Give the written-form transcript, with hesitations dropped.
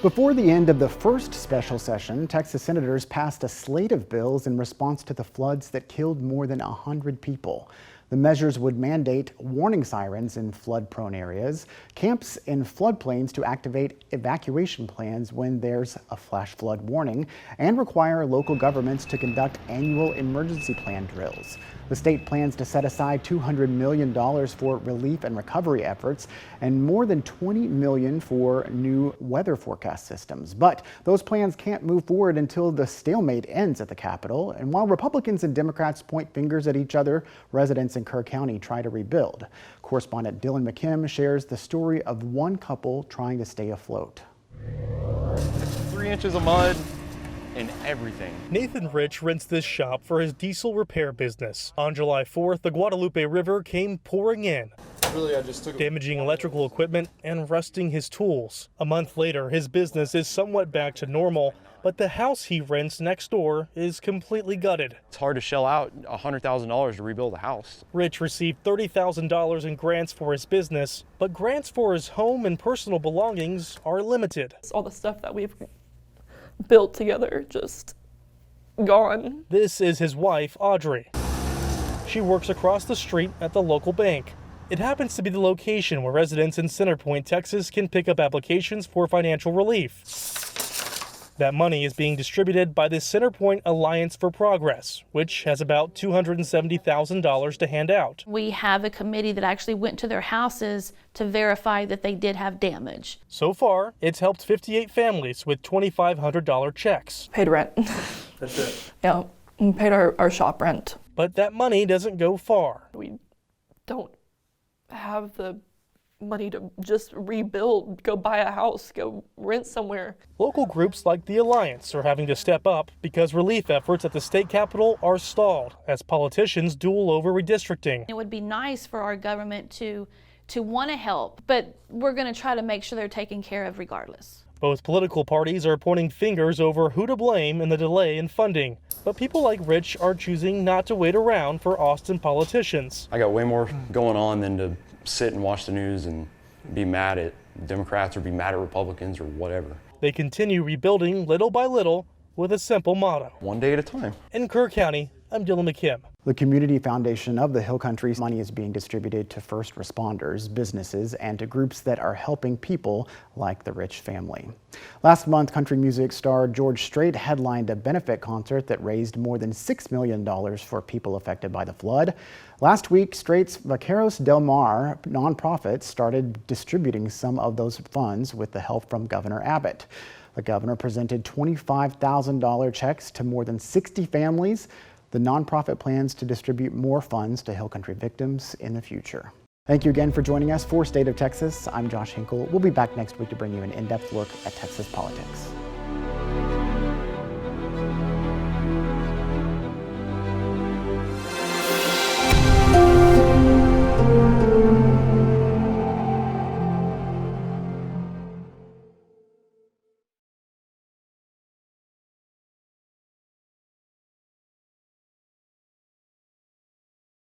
Before the end of the first special session, Texas senators passed a slate of bills in response to the floods that killed more than 100 people. The measures would mandate warning sirens in flood-prone areas, camps in floodplains to activate evacuation plans when there's a flash flood warning, and require local governments to conduct annual emergency plan drills. The state plans to set aside $200 million for relief and recovery efforts and more than $20 million for new weather forecast systems. But those plans can't move forward until the stalemate ends at the Capitol. And while Republicans and Democrats point fingers at each other, residents in Kerr County try to rebuild. Correspondent McKim shares the story of one couple trying to stay afloat. 3 inches of mud and everything. Nathan Rich rents this shop for his diesel repair business. On July 4th, the Guadalupe River came pouring in, damaging electrical equipment and rusting his tools. A month later, his business is somewhat back to normal, but the house he rents next door is completely gutted. It's hard to shell out $100,000 to rebuild a house. Rich received $30,000 in grants for his business, but grants for his home and personal belongings are limited. All the stuff that we've built together just gone. This is his wife, Audrey. She works across the street at the local bank. It happens to be the location where residents in Center Point, Texas can pick up applications for financial relief. That money is being distributed by the Center Point Alliance for Progress, which has about $270,000 to hand out. We have a committee that actually went to their houses to verify that they did have damage. So far, it's helped 58 families with $2,500 checks. Paid rent. That's it. Yeah, we paid our shop rent. But that money doesn't go far. We don't have the money to just rebuild, go buy a house, go rent somewhere. Local groups like the Alliance are having to step up because relief efforts at the state capitol are stalled as politicians duel over redistricting. It would be nice for our government to want to help, but we're going to try to make sure they're taken care of regardless. Both political parties are pointing fingers over who to blame in the delay in funding. But people like Rich are choosing not to wait around for Austin politicians. I got way more going on than to sit and watch the news and be mad at Democrats or be mad at Republicans or whatever. They continue rebuilding little by little with a simple motto. One day at a time. In Kerr County, I'm McKim. The Community Foundation of the Hill Country money is being distributed to first responders, businesses, and to groups that are helping people like the Rich family. Last month, country music star George Strait headlined a benefit concert that raised more than $6 million for people affected by the flood. Last week, Strait's Vaqueros Del Mar nonprofit started distributing some of those funds with the help from Governor Abbott. The governor presented $25,000 checks to more than 60 families. The nonprofit plans to distribute more funds to Hill Country victims in the future. Thank you again for joining us for State of Texas. I'm Josh Hinkle. We'll be back next week to bring you an in-depth look at Texas politics.